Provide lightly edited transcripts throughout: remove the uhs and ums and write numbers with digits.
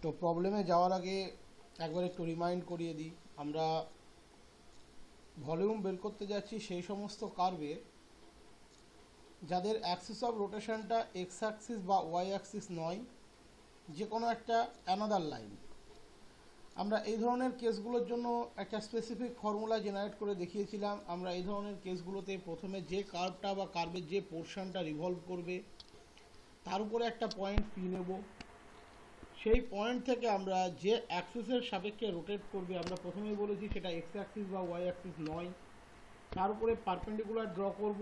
তো প্রবলেমে যাওয়ার আগে একবার একটু রিমাইন্ড করিয়ে দিই, আমরা ভলিউম বের করতে যাচ্ছি সেই সমস্ত কার্ভের যাদের অ্যাক্সিস অফ রোটেশনটা এক্স অ্যাক্সিস বা ওয়াই অ্যাক্সিস নয়, যে কোনো একটা অ্যানাদার লাইন। আমরা এই ধরনের কেসগুলোর জন্য একটা স্পেসিফিক ফর্মুলা জেনারেট করে দেখিয়েছিলাম। আমরা এই ধরনের কেসগুলোতে প্রথমে যে কার্ভটা বা কার্ভের যে পোর্শনটা রিভলভ করবে তার উপরে একটা পয়েন্ট পি নেব। সেই পয়েন্ট থেকে আমরা যে অ্যাক্সিসের সাপেক্ষে রোটেট করবে, আমরা প্রথমেই বলেছি সেটা এক্স অ্যাক্সিস বা ওয়াই অ্যাক্সিস নয়, তার উপরে পারপেন্ডিকুলার ড্র করব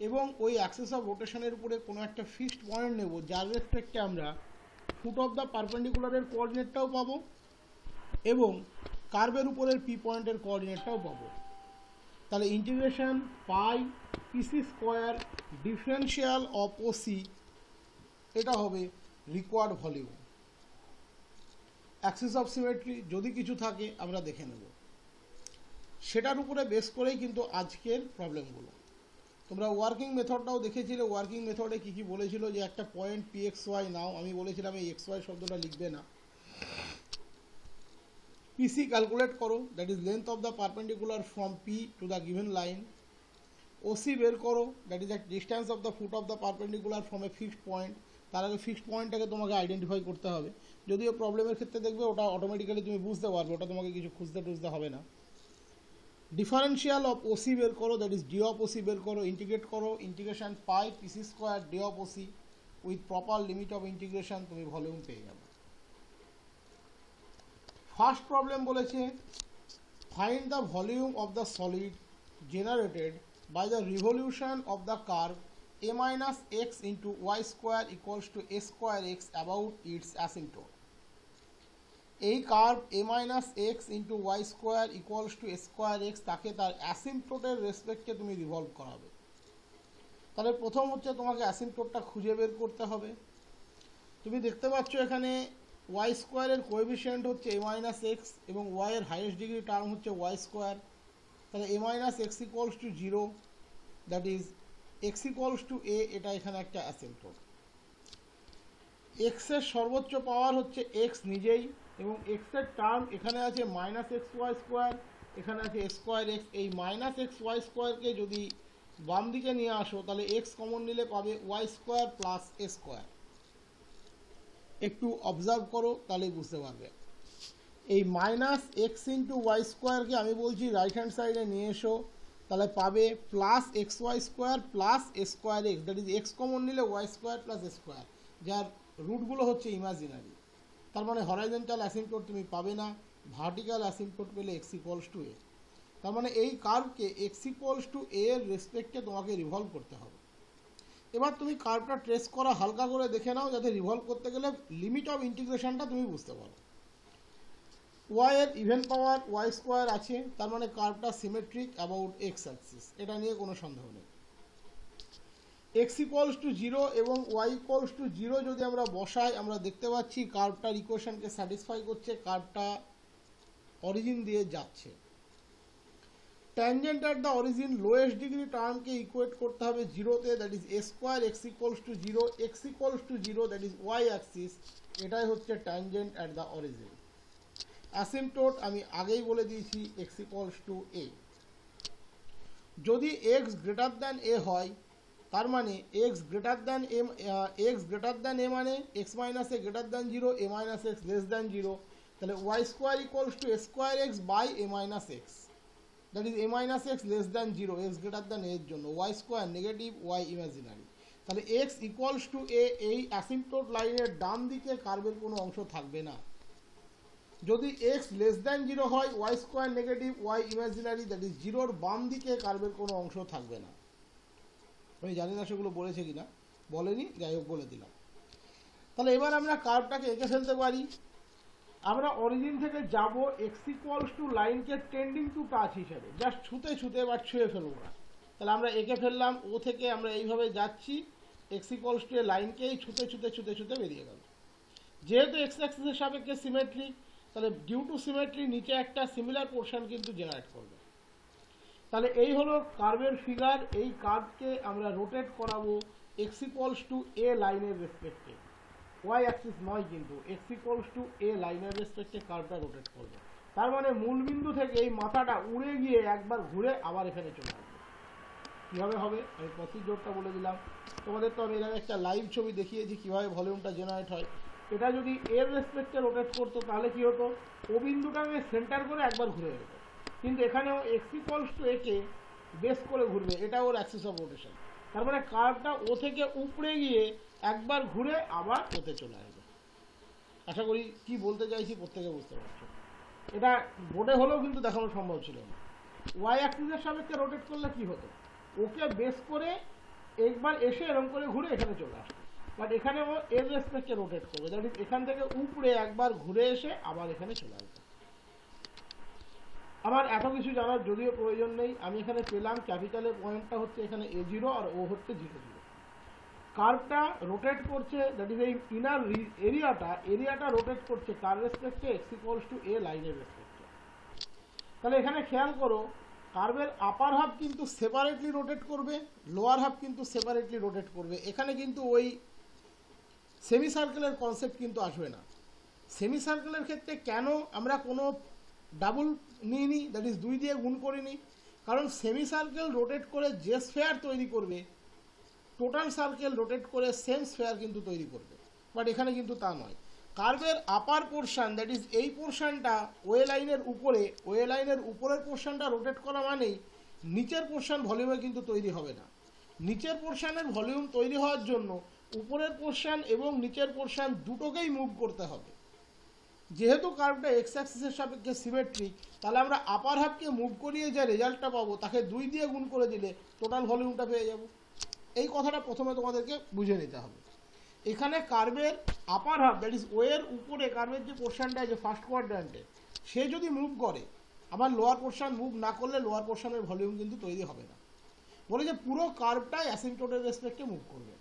এবং ওই অ্যাক্সিস অফ রোটেশনের উপরে কোনো একটা ফিক্সড পয়েন্ট নেব যার রেসপেক্টে আমরা ফুট অফ দ্য পারপেন্ডিকুলারের কোঅর্ডিনেটটাও পাবো এবং কার্ভের উপরের পি পয়েন্টের কোঅর্ডিনেটটাও পাবো। তাহলে integration pi PC square differential of OC, এটা হবে required volume. Axis of symmetry যদি কিছু থাকে আমরা দেখে নেব, সেটার উপরে বেস করেই কিন্তু আজকের প্রবলেমগুলো। তোমরা ওয়ার্কিং মেথডটাও দেখেছিলে। ওয়ার্কিং মেথডে কী কী বলেছিল, যে একটা পয়েন্ট পি এক্স ওয়াই নাও, আমি বলেছিলাম এই এক্স ওয়াই শব্দটা লিখবে না, পিসি ক্যালকুলেট করো, that is length of the perpendicular from P to the given line. OC বের করো, that is the distance of the foot of the perpendicular from a fixed point. তার আগে ফিক্সড পয়েন্টটাকে তোমাকে identify করতে হবে। যদিও প্রবলেমের ক্ষেত্রে দেখবে ওটা অটোমেটিক্যালি তুমি বুঝতে পারবে, ওটা তোমাকে কিছু খুঁজতে টুজতে হবে না। ডিফারেন্সিয়াল অফ ওসি বের করো, that is D of OC বের করো, ইন্টিগ্রেট করো, integration pi PC square D of OC with proper limit of integration, তুমি ভলিউম পেয়ে যাবে। ফার্স্ট প্রবলেম বলেছে find the volume of the solid generated by the revolution of the curve a minus x into y square equals to a square x about its asymptote। এই curve a minus x into y square equals to a square x তাকে তার অ্যাসিম্পটোটের রেসপেক্টে তুমি revolve করাবে। তাহলে প্রথম হচ্ছে তোমাকে অ্যাসিম্পটোটটা খুঁজে বের করতে হবে। তুমি দেখতে পাচ্ছ এখানে ওয়াই স্কোয়ারের কোএফিসিয়েন্ট হচ্ছে a minus x এবং y এর হাইয়েস্ট ডিগ্রি টার্ম হচ্ছে y স্কোয়ার। তাহলে a minus x equals to 0, that is x equals two a, এটা এখানে একটা অ্যাসিম্পটোট। x এর সর্বোচ্চ পাওয়ার হচ্ছে x নিজেই এবং x এর টার্ম এখানে আছে মাইনাস এক্স ওয়াই স্কোয়ার, এখানে আছে এ স্কোয়ার এক্স। এই মাইনাস এক্স ওয়াই স্কোয়ারকে যদি বাম দিকে নিয়ে আসো তাহলে x কমন নিলে পাবে Y square plus A square. একটু অবজার্ভ করো তাহলেই বুঝতে পারবে। এই মাইনাস এক্স ইন্টু ওয়াই স্কোয়ারকে আমি বলছি রাইট হ্যান্ড সাইডে নিয়ে এসো, তাহলে পাবে plus X Y square plus A square X, that is X common নিলে Y square plus A square, যার রুটগুলো হচ্ছে ইমাজিনারি। তার মানে হরাইজন্টাল অ্যাসিম্পটোট তুমি পাবে না, ভার্টিক্যাল অ্যাসিম্পটোট পেলে এক্স ইকুয়ালস টু এ। তার মানে এই কার্ভকে এক্স ইকুয়ালস টু এ এর রেসপেক্টে তোমাকে রিভলভ করতে হবে। এবার তুমি কার্ভটা ট্রেস করা হালকা করে দেখে নাও, যাতে রিভলভ করতে গেলে লিমিট অফ ইন্টিগ্রেশনটা তুমি বুঝতে পারো। ওয়াই এর ইভেন পাওয়ার ওয়াই স্কোয়ার আছে, তার মানে কার্ভটা সিমেট্রিক অ্যাবাউট এক্স অ্যাক্সিস, এটা নিয়ে কোনো সন্দেহ নেই। এক্স ইকুয়ালস টু 0 এবং ওয়াই ইকুয়ালস টু 0 যদি আমরা বসাই, আমরা দেখতে পাচ্ছি কার্ভটার ইকুয়েশনকে স্যাটিসফাই করছে, কার্ভটা অরিজিন দিয়ে যাচ্ছে। Tangent at the origin lowest degree টার্মকে ইকুয়েট করতে হবে 0-তে, that is a square x equals to 0, x equals to 0, that is y axis, এটাই হচ্ছে tangent at the origin. Asymptote আমি আগেই বলে দিয়েছি এক্স ইকুয়ালস টু এ। যদি এক্স গ্রেটার দ্যান এ হয়, তার মানে এক্স গ্রেটার দ্যান এ মানে X minus A greater than 0, A minus X less than 0, তাহলে Y square equals to A square x by A minus x, that is A minus X less than 0, X greater than এর জন্য Y square negative Y imaginary. তাহলে X equals to A, এই asymptote লাইনের ডান দিকে কার্ভের কোনো অংশ থাকবে না। যদি এক্স লেস দ্যান 0 হয়, y square negative Y imaginary, that is 0-র বাম দিকে কার্ভের কোনো অংশ থাকবে না। আমি জানি না সেগুলো বলেছে কিনা, বলেনি, যাই হোক বলে দিলাম। তাহলে এবার আমরা কার্ভটাকে এঁকে ফেলতে পারি। আমরা অরিজিন থেকে যাব এক্স ইকুয়ালস টু লাইনকে টেন্ডিং টু টাচ হিসেবে, জাস্ট ছুতে ছুতে বা ছুঁয়ে ফেলবো না। তাহলে আমরা এঁকে ফেললাম, ও থেকে আমরা এইভাবে যাচ্ছি, এক্স ইকুয়ালস টু এ লাইনকেই ছুতে ছুতে ছুতে ছুতে বেরিয়ে গেল। যেহেতু এক্স অ্যাক্সিসের সাপেক্ষে সিমেট্রিক, তাহলে ডিউ টু সিমেট্রি নিচে একটা সিমিলার পোর্শন কিন্তু জেনারেট করবে। তাহলে এই হলো কার্ভের ফিগার। এই কার্ভকে আমরা রোটেট করাবো এক্স ইকুয়ালস টু এ লাইনের রেসপেক্টে। ওয়াই অ্যাক্সিস নয়, কিন্তু এক্স ইকুয়ালস টু এ লাইনের রেসপেক্টে কার্ভটা রোটেট করবে। তার মানে মূল বিন্দু থেকে এই মাথাটা উড়ে গিয়ে একবার ঘুরে আবার এখানে চলে আসবে। কীভাবে হবে আমি প্রসিডিওরটা বলে দিলাম তোমাদের। তো আমি এখানে একটা লাইভ ছবি দেখিয়েছি কীভাবে ভলিউমটা জেনারেট হয়। এটা যদি এর রেসপেক্টে রোটেট করতো তাহলে কী হতো, ও বিন্দুটাকে সেন্টার করে একবার ঘুরে যেত, কিন্তু এখানেও এক্স ইকুয়ালস টু একে বেস করে ঘুরবে, এটা ওর অ্যাক্সিস অফ রোটেশন। তার মানে কার্ভটা ও থেকে উপরে গিয়ে একবার ঘুরে আবার ওতে চলে আসবে। আশা করি কি বলতে চাইছি প্রত্যেকে বুঝতে পারছো। এটা বোর্ডে হলেও কিন্তু দেখানো সম্ভব ছিল না। ওয়াই অ্যাক্সিসের সাপেক্ষে রোটেট করলে কি হতো, ওকে বেস করে একবার এসে এরকম করে ঘুরে এখানে চলে আসবে, বাট এখানে ও এর রেসপেক্টে রোটেট করবে, দ্যাট ইজ এখান থেকে উপরে একবার ঘুরে এসে আবার এখানে চলে আসবে। আমার এত কিছু জানার যদিও প্রয়োজন নেই, আমি এখানে পেলাম ক্যাপিটালের পয়েন্টটা হচ্ছে এখানে A0 আর ও হচ্ছে 0 0। কার্ভটা রোটেট করছে, দ্যাট ইজ এই ইনার এরিয়াটা রোটেট করছে কার রেসপেক্টে, এক্স ইকুয়ালস টু এ লাইনের রেসপেক্টে। তাহলে এখানে খেয়াল করো কার্ভের আপার হাফ কিন্তু সেপারেটলি রোটেট করবে, লোয়ার হাফ কিন্তু সেপারেটলি রোটেট করবে। এখানে কিন্তু ওই সেমি সার্কেলের কনসেপ্ট কিন্তু আসবে না। সেমি সার্কেলের ক্ষেত্রে কেন আমরা কোনো ডাবল নিইনি, দ্যাট ইজ 2 দিয়ে গুণ করিনি, কারণ সেমি সার্কেল রোটেট করে যে স্ফেয়ার তৈরি করবে, টোটাল সার্কেল রোটেট করে সেম স্ফেয়ার কিন্তু তৈরি করবে, বাট এখানে কিন্তু তা নয়। কার্ভের আপার পোর্শন, দ্যাট ইজ এই পোর্শনটা ওয়ে লাইনের উপরের পোর্শনটা রোটেট করা মানেই নিচের পোর্শন ভলিউমে কিন্তু তৈরি হবে না। নিচের পোর্শনের ভলিউম তৈরি হওয়ার জন্য উপরের পোর্শন এবং নিচের পোর্শন দুটোকেই মুভ করতে হবে। যেহেতু কার্ভটা এক্স অ্যাক্সিসের সাপেক্ষে সিমেট্রিক, তাহলে আমরা আপার হাফকে মুভ করিয়ে যে রেজাল্টটা পাবো তাকে 2 দিয়ে গুণ করে দিলে টোটাল ভলিউমটা পেয়ে যাব। এই কথাটা প্রথমে তোমাদেরকে বুঝে নিতে হবে। এখানে কার্ভের আপার হাফ, দ্যাট ইজ ওয়ের উপরে কার্ভের যে পোর্শনটা আছে ফার্স্ট কোয়াড্র্যান্টে, সে যদি মুভ করে, আবার লোয়ার পোর্শন মুভ না করলে লোয়ার পোর্শনের ভলিউম কিন্তু তৈরি হবে না। বলে যে পুরো কার্ভটাই অ্যাসিম্পটোটের রেসপেক্টে মুভ করবে।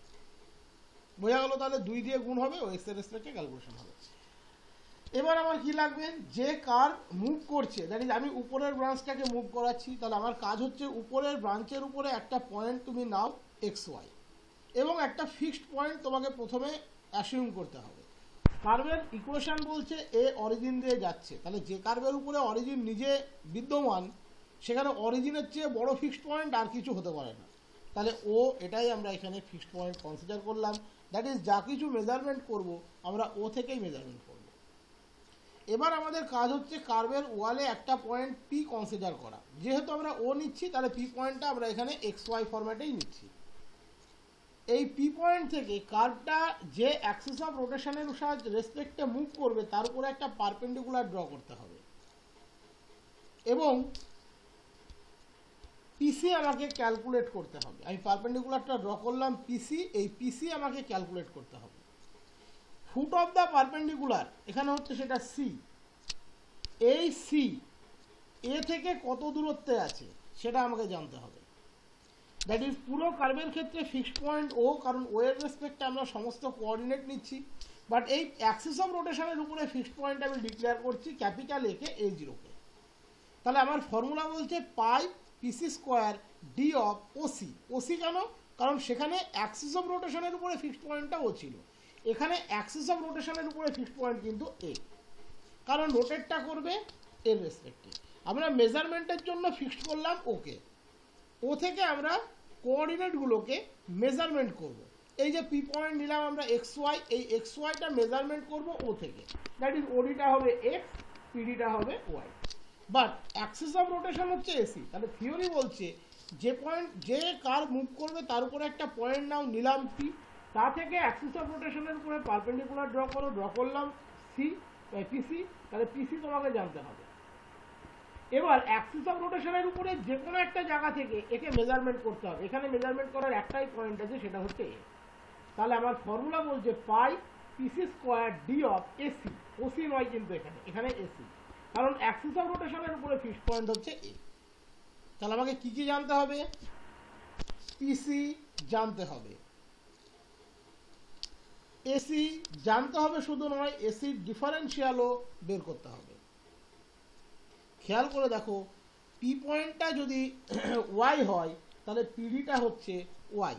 বোঝা গেল? তাহলে 2 দিয়ে গুণ হবে, ও এক্স এর রেসপেক্টে ক্যালকুলেশন হবে। এবার আমার কি লাগবে, যে কার্ভ মুভ করছে, দ্যাট ইজ আমি উপরের ব্রাঞ্চটাকে মুভ করাচ্ছি, তাহলে আমার কাজ হচ্ছে উপরের ব্রাঞ্চের উপরে একটা পয়েন্ট তুমি নাও XY, এবং একটা ফিক্সড পয়েন্ট তোমাকে প্রথমে অ্যাসিউম করতে হবে। কার্ভের ইকুয়েশন বলছে এ অরিজিন দিয়ে যাচ্ছে, তাহলে যে কার্ভের উপরে অরিজিন নিজে বিদ্যমান সেখানে অরিজিনের চেয়ে বড় ফিক্সড পয়েন্ট আর কিছু হতে পারে না। তাহলে ও, এটাই আমরা এখানে ফিক্সড পয়েন্ট কনসিডার করলাম, দ্যাট ইজ যা কিছু মেজারমেন্ট করব আমরা ও থেকেই মেজারমেন্ট করব। এবার আমাদের কাজ হচ্ছে কার্ভের ওয়ালে একটা পয়েন্ট পি কনসিডার করা। যেহেতু আমরা ও নিচ্ছি তাহলে পি পয়েন্টটা আমরা এখানে XY ফরম্যাটেই নিচ্ছি। এই পি পয়েন্ট থেকে কার্ভটা যে অ্যাক্সিস অফ রোটেশনের রেসপেক্টে মুভ করবে তার উপরে একটা পারপেন্ডিকুলার ড্র করতে হবে, এবং পিসি আমাকে ক্যালকুলেট করতে হবে। আমি পারপেন্ডিকুলারটা ড্র করলাম পিসি, এই পিসি আমাকে ক্যালকুলেট করতে হবে। ফুট অফ দ্য পারপেন্ডিকুলার এখানে হচ্ছে সেটা সি। এই সি এ থেকে কত দূরত্বে আছে সেটা আমাকে জানতে হবে। দ্যাট ইজ পুরো কার্ভের ক্ষেত্রে ফিক্সড পয়েন্ট ও, কারণ ও এর রেসপেক্টে আমরা সমস্ত কোঅর্ডিনেট নিচ্ছি, বাট এই অ্যাক্সিস অফ রোটেশনের উপরে ফিক্সড পয়েন্ট আমি ডিক্লেয়ার করছি ক্যাপিটাল এ কে A0 কে। তাহলে আমার ফর্মুলা বলছে pi PC square D of OC. OC কেন? কারণ সেখানে অ্যাক্সিস অফ রোটেশনের উপরে ফিক্সড পয়েন্টটা ও ছিল, এখানে অ্যাক্সিস অফ রোটেশনের উপরে ফিক্সড পয়েন্ট কিন্তু এ, কারণ রোটেটটা করবে এর রেসপেক্টে। আমরা মেজারমেন্টের জন্য ফিক্সড করলাম ওকে, ও থেকে আমরা কোঅর্ডিনেটগুলোকে মেজারমেন্ট করব। এই যে পি পয়েন্ট নিলাম আমরা XY, এই XYটা মেজারমেন্ট করব ও থেকে, দ্যাট ইজ ওডিটা হবে X, পিডিটা হবে Y, but Axis of rotation হচ্ছে এসি। তাহলে থিওরি বলছে যে পয়েন্ট যে কার্ভ মুভ করবে তার উপরে একটা পয়েন্ট নাও, নিলাম পি, তা থেকে অ্যাক্সিস অফ রোটেশনের উপরে পারপেন্ডিকুলার ড্র করো, ড্র করলাম সি পিসি, তাহলে পিসি তোমাকে জানতে হবে। এবার অ্যাক্সিস অফ রোটেশনের উপরে যে কোনো একটা জায়গা থেকে একে মেজারমেন্ট করতে হবে। এখানে মেজারমেন্ট করার একটাই পয়েন্ট আছে, সেটা হচ্ছে এ। তাহলে আমার ফর্মুলা বলছে pi PC square D of AC. OC নয় কিন্তু এখানে এসি, কারণ অ্যাক্সিস অফ রোটেশনের উপরে ফিক্সড পয়েন্ট হচ্ছে এ। তাহলে আমাকে কি কি জানতে হবে? পিসি জানতে হবে, এসি জানতে হবে, শুধু নয় এসির ডিফারেন্সিয়ালও বের করতে হবে। খেয়াল করে দেখো, পি পয়েন্টটা যদি ওয়াই হয় তাহলে পিডিটা হচ্ছে ওয়াই,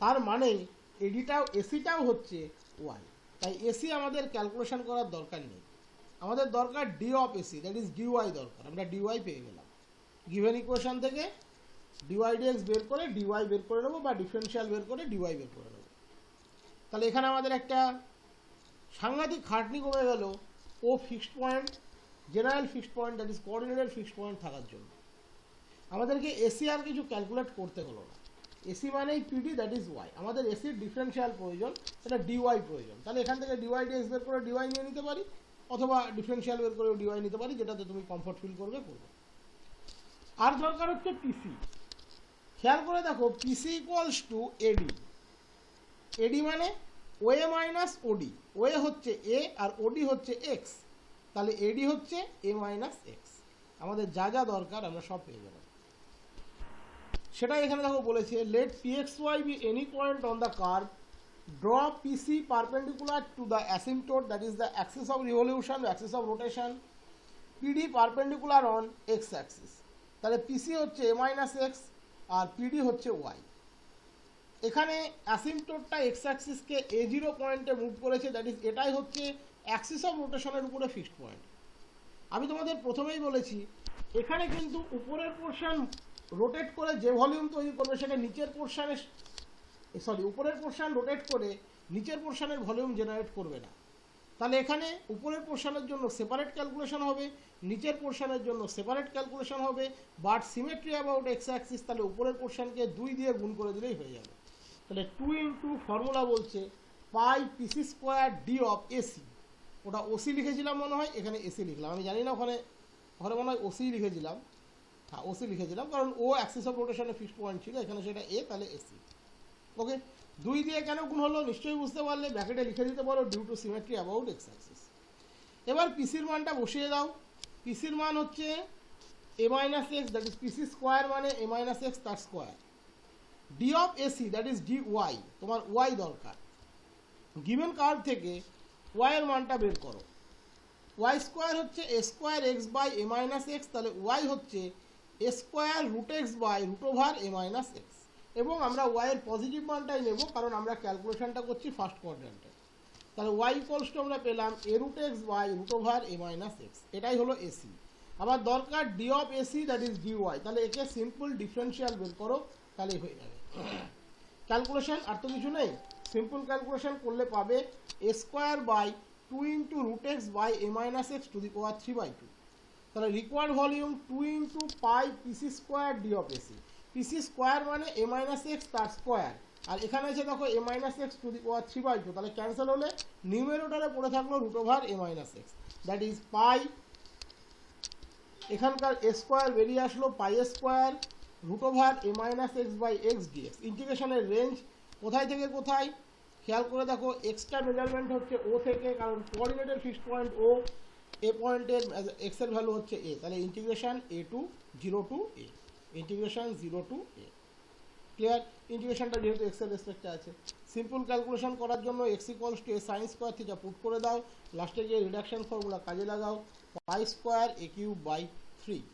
তার মানে এডিটাও এসিটাও হচ্ছে ওয়াই, তাই এসি আমাদের ক্যালকুলেশন করার দরকার নেই, আমাদের দরকার D of AC, that is DY দরকার। আমরা ডিওয়াই পেয়ে গেলাম গিভেন ইকুয়েশন থেকে, ডিওয়াই ডিএক্স বের করে ডিওয়াই বের করে নেবো, বা ডিফারেন্সিয়াল বের করে ডিওয়াই বের করে নেবো। তাহলে এখানে আমাদের একটা সাংঘাতিক খাটনি কমে গেল ও fixed point, general fixed point, that is coordinated fixed point থাকার জন্য আমাদেরকে এসি আর কিছু ক্যালকুলেট করতে হলো না। এসি মানেই পিডি, দ্যাট ইজ ওয়াই। আমাদের এসির ডিফারেন্সিয়াল প্রয়োজন, সেটা ডিওয়াই প্রয়োজন। তাহলে এখান থেকে ডিওয়াই ডিএক্স বের করে ডিওয়াই নিয়ে নিতে পারি, অথবা ডিফারেন্সিয়াল বের করে ডিওয়াই নিতে পারি, যেটাতে তুমি কমফর্ট ফিল করবে করবে। আর দরকার হচ্ছে পিসি। খেয়াল করে দেখো, পিসি ইকুয়ালস টু এডি। এডি মানে ওয়ে মাইনাস ওডি, ওয়ে হচ্ছে এ আর ওডি হচ্ছে এক্স, তাহলে এডি হচ্ছে এ মাইনাস এক্স। আমাদের যা যা দরকার আমরা সব পেয়ে গেলাম। সেটাই এখানে দেখো বলেছে, let P x y be any point on the curve, draw PC perpendicular to the asymptote, that is the axis of revolution, axis of rotation, PD perpendicular on x axis. তাহলে পিসি হচ্ছে a minus x আর PD হচ্ছে y. এখানে অ্যাসিম্পটোটটা x অ্যাক্সিসকে a zero পয়েন্টে move করেছে, that is এটাই হচ্ছে অ্যাক্সিস অফ রোটেশনের উপরে ফিক্সড পয়েন্ট। আমি তোমাদের প্রথমেই বলেছি, এখানে কিন্তু উপরের পোর্শন রোটেট করে যে ভলিউম তৈরি করবে সেটা নিচের পোর্শনের, উপরের পোর্শন রোটেট করে নিচের পোর্শনের ভলিউম জেনারেট করবে না। তাহলে এখানে উপরের পোর্শনের জন্য সেপারেট ক্যালকুলেশন হবে, নিচের পোর্শনের জন্য সেপারেট ক্যালকুলেশন হবে, but symmetry about x axis, তাহলে উপরের পোর্শনকে 2 দিয়ে গুণ করে দিলেই হয়ে যাবে। তাহলে 2 ইন্টু ফর্মুলা বলছে pi PC square D of AC, ওটা ওসি লিখেছিলাম মনে হয়, এখানে এসি লিখলাম, আমি জানি না ওখানে ওখানে মনে হয় ওসি লিখেছিলাম, হ্যাঁ ওসি লিখেছিলাম, কারণ ও অ্যাক্সিস অফ রোটেশনের ফিক্সড পয়েন্ট ছিল, এখানে সেটা এ, তাহলে এসি। ওকে, 2 দিয়ে কেন গুণ হলো নিশ্চয়ই বুঝতে পারলে, ব্র্যাকেটে লিখে দিতে পারো due to symmetry about x axis. এবার পিসির মানটা বসিয়ে দাও। পিসির মান হচ্ছে a minus x, that is PC square মানে এ মাইনাস এক্স তার square, D of AC that is d y, তোমার ওয়াই দরকার। গিভেন কার্ভ থেকে ওয়াই এর মানটা বের করো। ওয়াই স্কোয়ার হচ্ছে a square x by A minus x, তাহলে ওয়াই হচ্ছে a square root x by root over A minus x. এবং আমরা ওয়াই এর পজিটিভ মানটাই নেব, কারণ আমরা ক্যালকুলেশনটা করছি ফার্স্ট কোয়াড্র্যান্টে। তাহলে ওয়াই ইকুয়ালস টু আমরা পেলাম a root x by root over A minus x, এটাই হলো এসি। আবার দরকার D of AC that is d y, তাহলে একে সিম্পল ডিফারেন্সিয়াল বের করো, তাহলেই হয়ে যাবে। ক্যালকুলেশন আর তো কিছু নেই, সিম্পল ক্যালকুলেশন করলে পাবে a square by 2 into root x by A minus x to the পাওয়ার 3/2। তাহলে required volume 2 into pi PC square D of AC. PC square মানে এ মাইনাস এক্স তার স্কোয়ার, আর এখানে এসে দেখো এ মাইনাস এক্স টু দি পাওয়ার 3/2, তাহলে cancel হলে নিউমেরেটরে পড়ে থাকলো root over A minus x, that is pi, এখানকার এ স্কোয়ার বেরিয়ে আসলো pi square root over A minus X by X DX. ইন্টিগ্রেশনের রেঞ্জ কোথায় থেকে কোথায় খেয়াল করে দেখো, এক্সট্রা মেজারমেন্ট হচ্ছে ও থেকে, কারণ কোঅর্ডিনেটের ফিক্সড পয়েন্ট ও, এ পয়েন্টের এক্সের ভ্যালু হচ্ছে এ, তাহলে integration A to 0 to A, integration 0 to A. Clear? ইন্টিগ্রেশনটা যেহেতু এক্সের রেসপেক্টে আছে, সিম্পল ক্যালকুলেশন করার জন্য X equals to A sine square theta put করে দাও, লাস্টে গিয়ে রিডাকশন ফর্মুলা কাজে লাগাও, pi square A cube by 3।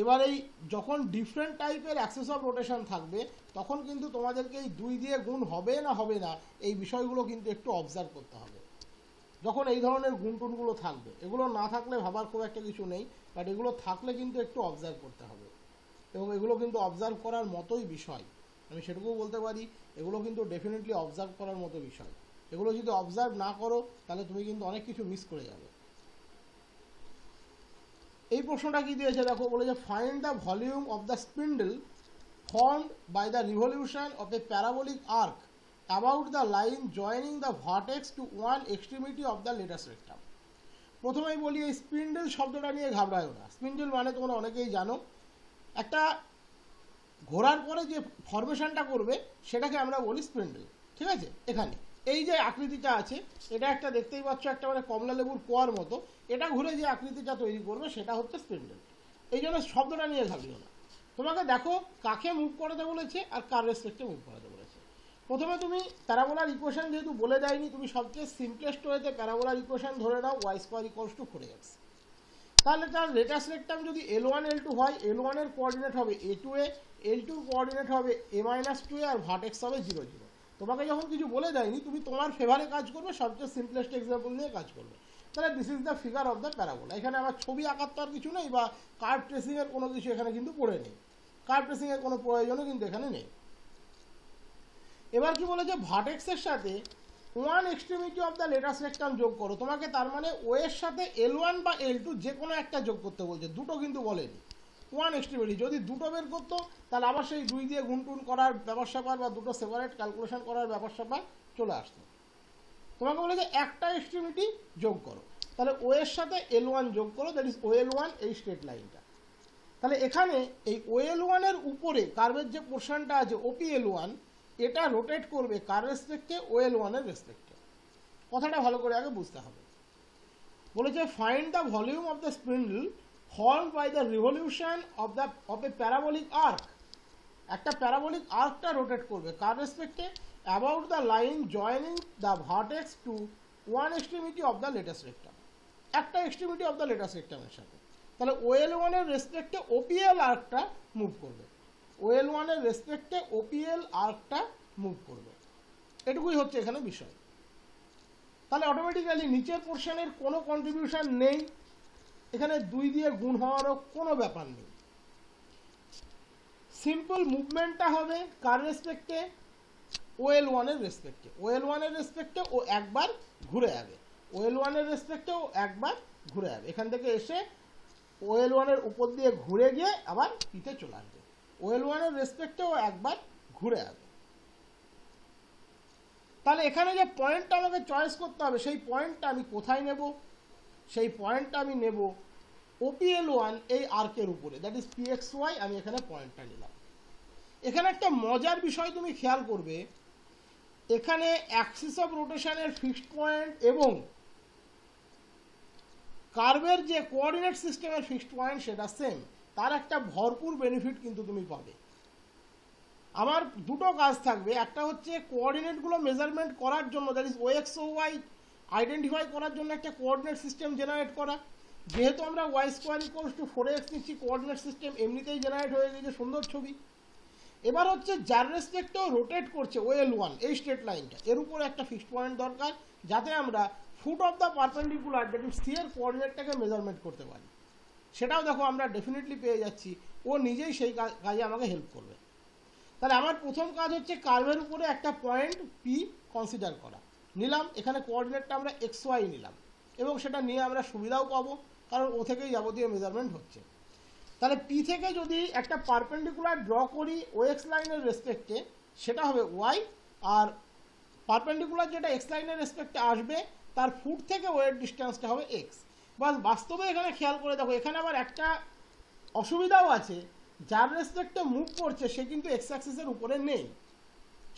এবার এই যখন ডিফারেন্ট টাইপের অ্যাক্সিস অফ রোটেশন থাকবে, তখন কিন্তু তোমাদেরকে এই 2 দিয়ে গুণ হবে না হবে না এই বিষয়গুলো কিন্তু একটু অবজার্ভ করতে হবে। যখন এই ধরনের গুণ টুনগুলো থাকবে, এগুলো না থাকলে ভাবার খুব একটা কিছু নেই, বাট এগুলো থাকলে কিন্তু একটু অবজার্ভ করতে হবে, এবং এগুলো কিন্তু অবজার্ভ করার মতোই বিষয়, আমি সেটুকুও বলতে পারি, এগুলো কিন্তু ডেফিনেটলি অবজার্ভ করার মতো বিষয়। এগুলো যদি অবজার্ভ না করো তাহলে তুমি কিন্তু অনেক কিছু মিস করে যাবে। এই প্রশ্নটা কি দিয়েছে দেখো, বলেছে find the volume of the spindle formed by the revolution of a parabolic arc about the line joining the vertex to one extremity of the latus rectum. প্রথমেই বলি এই স্পিন্ডল শব্দটা নিয়ে ঘাবড়ায়ও না। স্পিন্ডল মানে তোমরা অনেকেই জানো, একটা ঘোরার পরে যে ফরমেশনটা করবে সেটাকে আমরা বলি স্পিন্ডল, ঠিক আছে? এখানে এই যে আকৃতিটা আছে, এটা একটা দেখতেই পাচ্ছ একটা মানে কমলা লেবুর কোয়ার মতো, এটা ঘুরে যে আকৃতিটা তৈরি করবে সেটা হচ্ছে স্পিন্ডল। এই জন্য শব্দটা নিয়ে ঘাবড়িও না। তোমাকে দেখো কাকে মুভ করাতে বলেছে আর কার রেসপেক্টে মুভ করাতে বলেছে। প্রথমে তুমি প্যারাবোলার ইকুয়েশন যেহেতু বলে দেয়নি, তুমি সবচেয়ে সিম্পলেস্ট ওয়েতে প্যারাবোলার ইকুয়েশন ধরে নাও y square equals to 4x। তাহলে তার লেটাস রেক্টাম যদি L1 L2 হয়, L1 এর কোঅর্ডিনেট হবে A2 এ, L2 এর কোঅর্ডিনেট হবে A-2 এ, আর ভার্টেক্স হবে 0 0। তোমাকে যখন কিছু বলে দেয়নি, তুমি তোমার ফেভারে কাজ করবে, সবচেয়ে সিম্পলেস্ট এক্সাম্পল নিয়ে কাজ করবে। তাহলে this is the figure of the parabola. এখানে আমার ছবি আঁকার তো আর কিছু নেই, বা কার্ভ ট্রেসিংয়ের কোনো কিছু এখানে কিন্তু পড়ে নেই, কার্ভ ট্রেসিংয়ের কোনো প্রয়োজনও কিন্তু এখানে নেই। এবার কি বলেছে, ভার্টেক্সের সাথে one extremity of the latus rectum যোগ করো। তোমাকে তার মানে ও এর সাথে L1 বা L2 যে কোনো একটা যোগ করতে বলছে, দুটো কিন্তু বলেনি। ওয়ান এক্সট্রিমিটি যদি দুটো বের করতো তাহলে আবার সেই 2 দিয়ে গুণটুন করার ব্যাপার স্যাপার বা দুটো সেপারেট ক্যালকুলেশন করার ব্যাপার স্যাপার চলে আসতো। তোমাকে বলেছে একটা এক্সট্রিমিটি যোগ করো, তাহলে ও এর সাথে L1 যোগ করো, দ্যাট ইজ OL1, এই স্ট্রেট লাইনটা। তাহলে এখানে এই OL1 এর উপরে কার্ভের যে পোর্শনটা আছে OPL1, এটা রোটেট করবে কার রেসপেক্টে, OL1 এর রেসপেক্টে। কথাটা ভালো করে আগে বুঝতে হবে। বলেছে find the volume of the spindle horn by the revolution of a parabolic arc. একটা প্যারাবোলিক আর্কটা রোটেট করবে কার রেসপেক্টে, about the line joining the vertex to one extremity of the latus rectum, একটা এক্সট্রিমিটি অফ দ্য লেটাস্ট রেক্টামের সাথে। তাহলে OL1 এর রেসপেক্টে OPL আর্কটা মুভ করবে, OL1 এর রেসপেক্টে OPL আর্কটা মুভ করবে। এটুকুই হচ্ছে এখানে বিষয়। তাহলে অটোমেটিক্যালি নিচের পোর্শনের কোনো কন্ট্রিবিউশন নেই, এখানে 2 দিয়ে গুণ হওয়ারও কোনো ব্যাপার নেই। সিম্পল মুভমেন্টটা হবে কার রেসপেক্টে, OL1 এর রেসপেক্টে। OL1 এর রেসপেক্টে ও একবার ঘুরে যাবে, OL1 এর রেসপেক্টে ও একবার ঘুরে যাবে, এখান থেকে এসে OL1 এর উপর দিয়ে ঘুরে গিয়ে আবার পিতে চলে আসবে, OL1 এর রেসপেক্টে ও একবার ঘুরে যাবে। তাহলে এখানে যে পয়েন্টটা আমাকে চয়েস করতে হবে, সেই পয়েন্টটা আমি কোথায় নেব, সেই পয়েন্টটা আমি নেব OPL1 এই আর্কের উপরে, দ্যাট ইজ PXY। আমি এখানে পয়েন্টটা নিলাম। এখানে একটা মজার বিষয় তুমি খেয়াল করবে, এখানে অ্যাক্সিস অফ রোটেশনের ফিক্সড পয়েন্ট এবং কার্ভের যে কোঅর্ডিনেট সিস্টেমের ফিক্সড পয়েন্ট সেটা সেম, তার একটা ভরপুর বেনিফিট কিন্তু তুমি পাবে। আমার দুটো কাজ থাকবে, একটা হচ্ছে কোঅর্ডিনেটগুলো মেজারমেন্ট করার জন্য, দ্যাট ইজ OX ও Y আইডেন্টিফাই করার জন্য একটা কোঅর্ডিনেট সিস্টেম জেনারেট করা। যেহেতু আমরা y² = 4x নিচ্ছি, কোঅর্ডিনেট সিস্টেম এমনিতেই জেনারেট হয়ে গেছে, সুন্দর ছবি। এবার হচ্ছে যার রেসপেক্টেও রোটেট করছে OL1 এই স্ট্রেট লাইনটা, এর উপরে একটা ফিক্সড পয়েন্ট দরকার, যাতে আমরা foot of the perpendicular, that is C এর কোঅর্ডিনেটটাকে মেজারমেন্ট করতে পারি। সেটাও দেখো আমরা ডেফিনেটলি পেয়ে যাচ্ছি, ও নিজেই সেই কাজে আমাকে হেল্প করবে। তাহলে আমার প্রথম কাজ হচ্ছে কার্ভের উপরে একটা পয়েন্ট P কনসিডার করা। নিলাম, এখানে কোঅর্ডিনেটটা আমরা XY নিলাম, এবং সেটা নিয়ে আমরা সুবিধাও পাবো, কারণ ও থেকেই যাবতীয় মেজারমেন্ট হচ্ছে। তাহলে P থেকে যদি একটা পারপেন্ডিকুলার ড্র করি OX লাইনের রেসপেক্টে, সেটা হবে Y, আর পারপেন্ডিকুলার যেটা X লাইনের রেসপেক্টে আসবে তার ফুট থেকে ওয়ের ডিস্টেন্সটা হবে X। বাস বাস্তবে এখানে খেয়াল করে দেখো, এখানে আবার একটা অসুবিধাও আছে, যার রেসপেক্টে মুভ করছে সে কিন্তু X অ্যাক্সিসের উপরে নেই,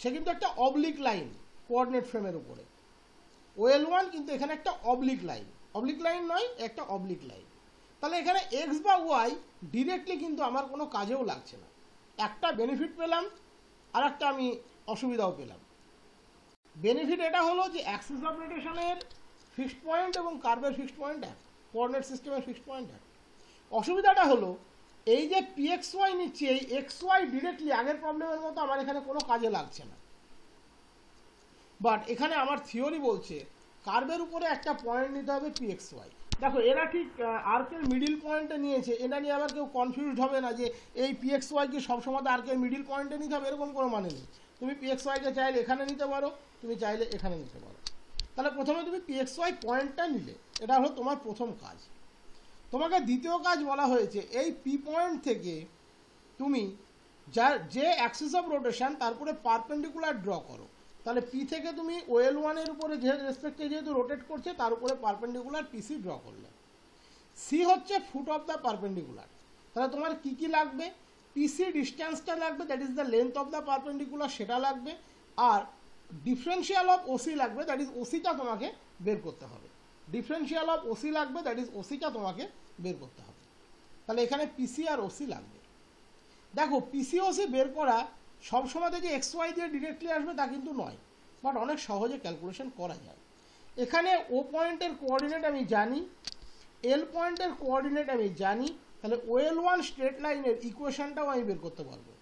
সে কিন্তু একটা অবলিক লাইন কোঅর্ডিনেট ফ্রেমের উপরে। OL1 কিন্তু এখানে একটা অবলিক লাইন নয়, একটা অবলিক লাইন। তাহলে এখানে X বা Y ডিরেক্টলি কিন্তু আমার কোনো কাজেও লাগছে না, একটা বেনিফিট পেলাম, আর একটা আমি অসুবিধাও পেলাম। বেনিফিট এটা হলো যে অ্যাক্সিস অফ রোটেশনের ফিক্সড পয়েন্ট এবং কার্ভের ফিক্সড পয়েন্ট এক, কোঅর্ডিনেট সিস্টেমের ফিক্সড পয়েন্ট এক। অসুবিধাটা হলো এই যে PXY নিচ্ছে, এই XY ডিরেক্টলি আগের প্রবলেমের মতো আমার এখানে কোনো কাজে লাগছে না। বাট এখানে আমার থিওরি বলছে কার্ভের উপরে একটা পয়েন্ট নিতে হবে PXY। দেখো এরা ঠিক আর্কের মিডিল পয়েন্টে নিয়েছে, এটা নিয়ে আবার কেউ কনফিউজড হবে না যে এই PXY কি সবসময় আর্কের মিডিল পয়েন্টে নিতে হবে, এরকম কোনো মানে নেই। তুমি PXY-কে চাইলে এখানে নিতে পারো, তুমি চাইলে এখানে নিতে পারো। তাহলে প্রথমে তুমি PXY পয়েন্টটা নিলে, এটা হলো তোমার প্রথম কাজ। তোমাকে দ্বিতীয় কাজ বলা হয়েছে এই P পয়েন্ট থেকে তুমি যে অ্যাক্সিস অফ রোটেশন তারপরে পারপেন্ডিকুলার ড্র করো। তাহলে P থেকে তুমি OL1 এর উপরে রেসপেক্টে যেহেতু রোটেট করছে তার উপরে পারপেন্ডিকুলার PC ড্র করলে। C হচ্ছে ফুট অফ দ্য পারপেন্ডিকুলার। তাহলে তোমার কি কি লাগবে, PC ডিস্টেন্সটা লাগবে, that is the length of the perpendicular, সেটা লাগবে, আর ডিফারেন্সিয়াল অফ OC লাগবে, দ্যাট ইজ OC-টা তোমাকে বের করতে হবে। ডিফারেন্সিয়াল অফ OC লাগবে, দ্যাট ইজ OC-টা তোমাকে বের করতে হবে। তাহলে এখানে PC আর OC লাগবে। দেখো PC OC বের করা সবসময় যে XY দিয়ে ডিরেক্টলি আসবে তা কিন্তু নয়, বাট অনেক সহজে ক্যালকুলেশন করা যায়। এখানে O পয়েন্টের কোঅর্ডিনেট আমি জানি, L পয়েন্টের কোঅর্ডিনেট আমি জানি, তাহলে OL1 স্ট্রেট লাইনের ইকুয়েশনটাও আমি বের করতে পারবো।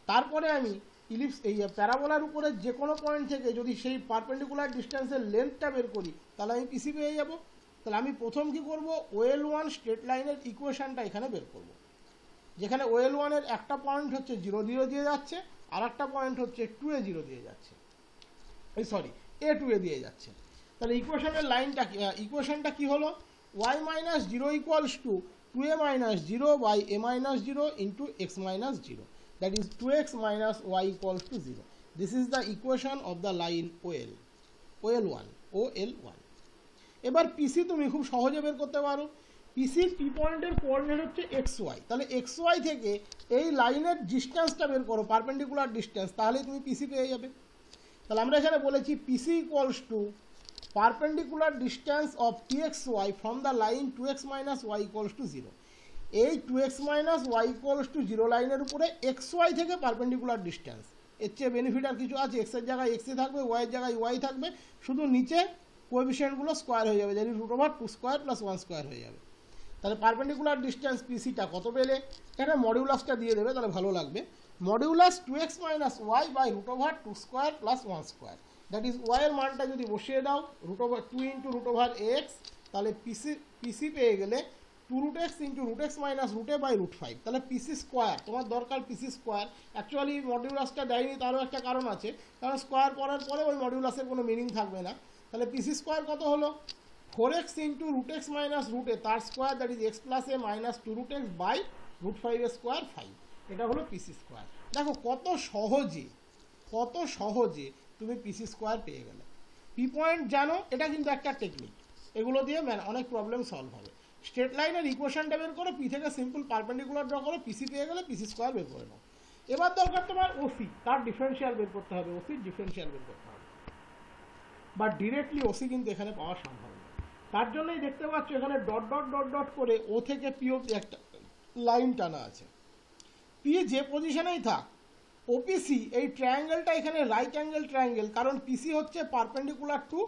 তারপরে আমি ইলিপস এই প্যারাবোলার উপরে যে কোনো পয়েন্ট থেকে যদি সেই পারপেন্ডিকুলার ডিস্টেন্সের লেন্থটা বের করি তাহলে আমি পিসি পেয়ে যাব। তাহলে আমি প্রথম কি করব, OL1 স্ট্রেট লাইনের ইকুয়েশনটা এখানে বের করব, যেখানে OL1 এর একটা পয়েন্ট হচ্ছে 0 0 দিয়ে যাচ্ছে, আর একটা পয়েন্ট হচ্ছে 2A 0 দিয়ে যাচ্ছে, A 2A দিয়ে যাচ্ছে। তাহলে ইকুয়েশনের লাইনটা ইকুয়েশনটা কি হলো, y minus 0 equals to 2A minus 0 by A minus 0 into x minus 0, that is 2x minus y equals to 0. This is the equation of the line OL1. এবার পিসি তুমি খুব সহজে বের করতে পারো। পিসির পি পয়েন্টের কোঅর্ডিনেট হচ্ছে xy, তাহলে xy থেকে এই লাইনের ডিস্টেন্সটা বের করো, পারপেন্ডিকুলার ডিস্টেন্স, তাহলে তুমি পিসি পেয়ে যাবে। তাহলে আমরা এখানে বলেছি PC equals to perpendicular distance of pxy from the line 2x minus y equals to 0। এই 2x minus y equals to 0 লাইনের উপরে xy থেকে পারপেন্ডিকুলার ডিস্টেন্স, এর চেয়ে বেনিফিট আর কিছু আছে? x এর জায়গায় x থাকবে, y এর জায়গায় y থাকবে, শুধু নিচে কোএফিসিয়েন্টগুলো স্কোয়ার হয়ে যাবে, যেটি √2² + 1² হয়ে যাবে। তাহলে পারপেন্ডিকুলার ডিস্টেন্স পিসিটা কত পেলে, এখানে মডিউলাসটা দিয়ে দেবে তাহলে ভালো লাগবে। Modulus 2x minus y by √2² + 1², that is y এর মানটা যদি বসিয়ে দাও √2 into √x, তাহলে পিসি পেয়ে গেলে 2√x into √x minus √a by √5, তাহলে পিসি স্কোয়ার তোমার দরকার, পিসি স্কোয়ার। অ্যাকচুয়ালি মডিউলাসটা দেয়নি, তারও একটা কারণ আছে, কারণ স্কোয়ার করার পরে ওই মডিউলাসের কোনো মিনিং থাকবে না। তাহলে পিসি স্কোয়ার কত হলো, 4x into √x minus √a তার square, that is x plus a minus 2√x by √5² 5, এটা হলো পিসি স্কোয়ার। দেখো কত সহজে তুমি পিসি স্কোয়ার পেয়ে গেলে। পি পয়েন্ট জানো, এটা কিন্তু একটা টেকনিক, এগুলো দিয়ে অনেক প্রবলেম সলভ হবে। স্ট্রেট লাইনের ইকুয়েশনটা বের করো, পি থেকে সিম্পল পারপেন্ডিকুলার ড্র করো, পিসি পেয়ে গেলে পিসি স্কোয়ার বের করে নাও। এবার দরকার তোমার ওসি, তার ডিফারেন্সিয়াল বের করতে হবে, ওসির ডিফারেন্সিয়াল বের করতে হবে, বাট ডিরেক্টলি ওসি কিন্তু এখানে পাওয়া সম্ভব না। তার জন্যই দেখতে পাচ্ছ এখানে ডট ডট ডট ডট করে ও থেকে পি অব্দি একটা লাইন টানা আছে। পি যে পজিশনেই থাক, ওপিসি এই ট্রায়াঙ্গেলটা এখানে রাইট অ্যাঙ্গেল ট্রায়াঙ্গেল, কারণ পিসি হচ্ছে পারপেন্ডিকুলার টু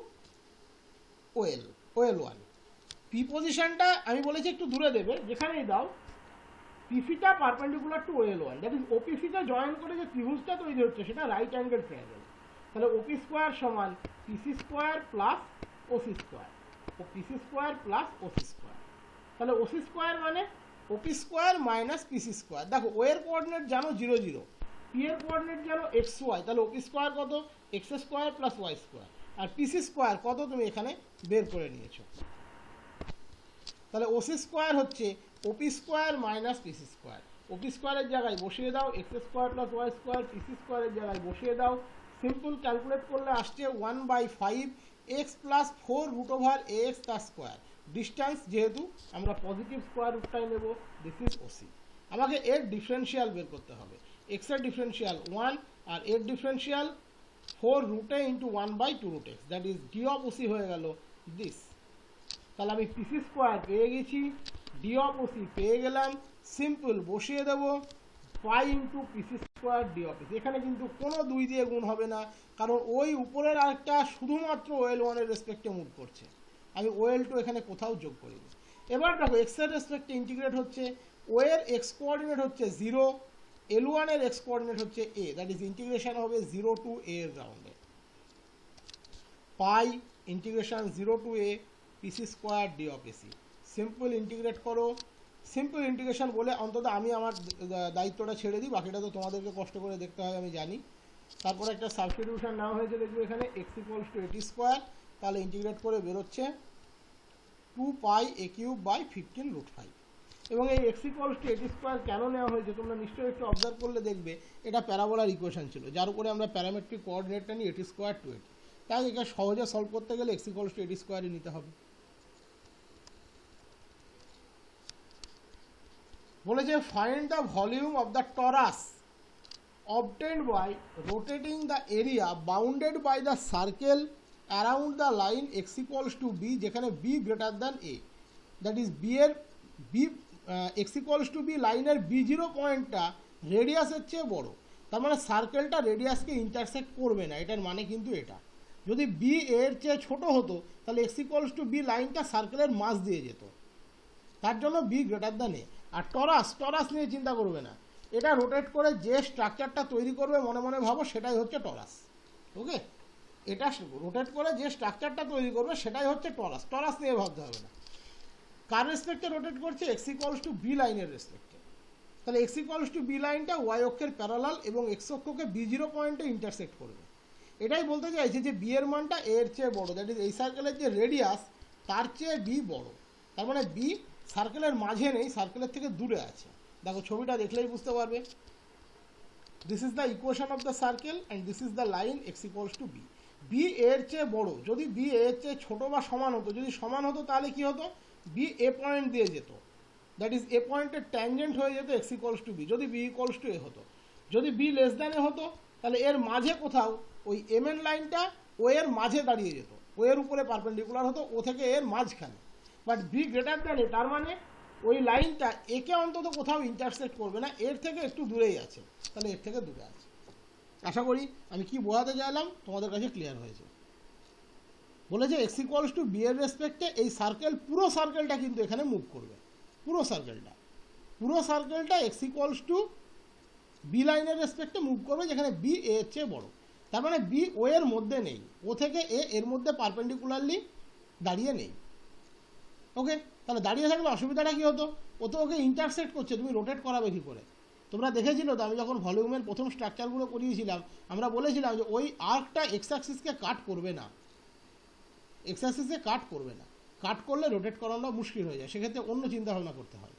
OL1। পি পজিশনটা আমি বলেছি একটু দূরে দেবে, যেখানেই দাও পিসিটা perpendicular to OL1, that is ওপিসিটা জয়েন করে যে ত্রিভুজটা তৈরি হচ্ছে সেটা রাইট অ্যাঙ্গেল ট্রায়াঙ্গেল। তাহলে ওপি স্কোয়ার সমান PC square plus OC square, ও PC square plus OC square. তাহলে ওসি স্কোয়ার মানে OP square minus PC square. দেখো ও এর কোঅর্ডিনেট জানো 0 0, পি এর কোঅর্ডিনেট জানো xy, তাহলে ওপি স্কোয়ার কত, x² + y², আর পিসি স্কোয়ার কত তুমি এখানে বের করে নিয়েছো। তাহলে ওসি স্কোয়ার হচ্ছে OP square minus PC square, OP স্কোয়ারের জায়গায় বসিয়ে দাও x² + y², পিসি স্কোয়ারের জায়গায় বসিয়ে দাও, সিম্পল ক্যালকুলেট করলে আসছে 1/5 x + 4 √ax তার স্কোয়ার। ডিস্টেন্স যেহেতু আমরা পজিটিভ স্কোয়ার রুটটাই নেব, দিস ইজ ওসি। আমাকে এর ডিফারেন্সিয়াল বের করতে হবে, x এর ডিফারেন্সিয়াল 1 আর এর differential 4 √a into 1/2√x, that is D of OC হয়ে গেল দিস। তাহলে আমি পিসি স্কোয়ার পেয়ে গেছি, ডি অফ ওসি পেয়ে গেলাম, সিম্পল বসিয়ে দেবো pi into PC square D of OC. এখানে কিন্তু কোনো 2 দিয়ে গুণ হবে না, কারণ ওই উপরের আরেকটা শুধুমাত্র OL1 এর রেসপেক্টে মুভ করছে, আমি OL2 এখানে কোথাও যোগ করিনি। এবার দেখো এক্স এর রেসপেক্টে ইন্টিগ্রেট হচ্ছে, ও এর এক্স কোঅর্ডিনেট হচ্ছে 0, L1 এর এক্স কোঅর্ডিনেট হচ্ছে a, দ্যাট ইজ ইন্টিগ্রেশন হবে 0 to a এর রাউন্ডে, পাই integration 0 to a PC square D of AC. Simple integrate করো, সিম্পল ইন্টিগ্রেশন বলে অন্তত আমি আমার দায়িত্বটা ছেড়ে দিই, বাকিটা তো তোমাদেরকে কষ্ট করে দেখতে হয় আমি জানি। তারপরে একটা সাবস্টিটিউশন নেওয়া হয়েছে, দেখবে এখানে x = 80², তাহলে ইন্টিগ্রেট করে বেরোচ্ছে 2πa³/15√5। এবং এই x = 80² কেন নেওয়া হয়েছে তোমরা নিশ্চয়ই একটু অবজার্ভ করলে দেখবে, এটা প্যারাবোলার ইকুয়েশন ছিল, যার উপরে আমরা প্যারামেট্রিক কোঅর্ডিনেটটা নিই 80² to 80, তাই এটা সহজে সলভ করতে গেলে x = 80² নিতে হবে। বলেছে find the volume of the Taurus obtained by rotating the area bounded by the circle around the line x = b, যেখানে b greater than a, that is b এর x = b লাইনের b0 পয়েন্টটা রেডিয়াসের চেয়ে বড়, তার মানে সার্কেলটা রেডিয়াসকে ইন্টারসেক্ট করবে না, এটার মানে কিন্তু এটা। যদি b এর চেয়ে ছোট হতো তাহলে x = b লাইনটা সার্কেলের মাঝ দিয়ে যেত, তার জন্য b greater than a। আর টরাস নিয়ে চিন্তা করবে না, এটা রোটেট করে যে স্ট্রাকচারটা তৈরি করবে মনে মনে ভাবো সেটাই হচ্ছে টরাস। ওকে, এটা রোটেট করে যে স্ট্রাকচারটা তৈরি করবে সেটাই হচ্ছে টরাস। টরাস নিয়ে ভাবতে হবে না। কার রেসপেক্টে রোটেট করছে? এক্স ইকুয়ালস টু বি লাইনের রেসপেক্টে। তাহলে এক্স ইকুয়ালস টু বি লাইনটা ওয়াই অক্ষের প্যারালাল এবং এক্স অক্ষকে বি0 পয়েন্টে ইন্টারসেক্ট করবে। এটাই বলতে চাইছে যে বি এর মানটা এ এর চেয়ে বড়, দ্যাট ইজ এই সার্কেলের যে রেডিয়াস তার চেয়ে বি বড়। তার মানে বি সার্কেলের মাঝে নেই, সার্কেলের থেকে দূরে আছে। দেখো ছবিটা দেখলেই বুঝতে পারবে। This is the equation of the circle and this is the line X equals to B. B এর চেয়ে বড়, যদি বি এর চেয়ে ছোট বা সমান হতো, যদি সমান হতো তাহলে কি হতো? বি এ পয়েন্ট দিয়ে যেত, দ্যাট ইজ এ পয়েন্টের ট্যানজেন্ট হয়ে যেত এক্স ইকুয়ালস টু বি, যদি বি ইকুয়ালস টু এ হতো। যদি বি লেস দ্যান এ হতো তাহলে এর মাঝে কোথাও ওই এম এন লাইনটা ও এর মাঝে দাঁড়িয়ে যেত, ও এর উপরে পারপেন্ডিকুলার হতো, ও থেকে এর মাঝখানে। বাট বি গ্রেটার দ্যান এ, তার মানে ওই লাইনটা একে অন্তত কোথাও ইন্টারসেক্ট করবে না, এর থেকে একটু দূরেই আছে, তাহলে এর থেকে দূরে আছে। আশা করি আমি কি বোঝাতে চাইলাম তোমাদের কাছে ক্লিয়ার হয়েছে। বলেছে এক্স ইকুয়ালস টু বি এর রেসপেক্টে এই সার্কেল, পুরো সার্কেলটা কিন্তু এখানে মুভ করবে, পুরো সার্কেলটা এক্স ইকুয়ালস টু বি লাইনের রেসপেক্টে মুভ করবে, যেখানে বি এ এর চেয়ে বড়। তার মানে বি ও এর মধ্যে নেই, ও থেকে এ এর মধ্যে পারপেন্ডিকুলারলি দাঁড়িয়ে নেই। ওকে, তাহলে দাঁড়িয়ে থাকলে অসুবিধাটা কী হতো? ও তো ওকে ইন্টারসেক্ট করছে, তুমি রোটেট করাবে কী করে? তোমরা দেখেছিল তো, আমি যখন ভলিউমের প্রথম স্ট্রাকচারগুলো করিয়েছিলাম আমরা বলেছিলাম যে ওই আর্কটা এক্স অ্যাক্সিসকে কাট করবে না, এক্স অ্যাক্সিসে কাট করবে না, কাট করলে রোটেট করানো মুশকিল হয়ে যায়, সেক্ষেত্রে অন্য চিন্তাভাবনা করতে হয়।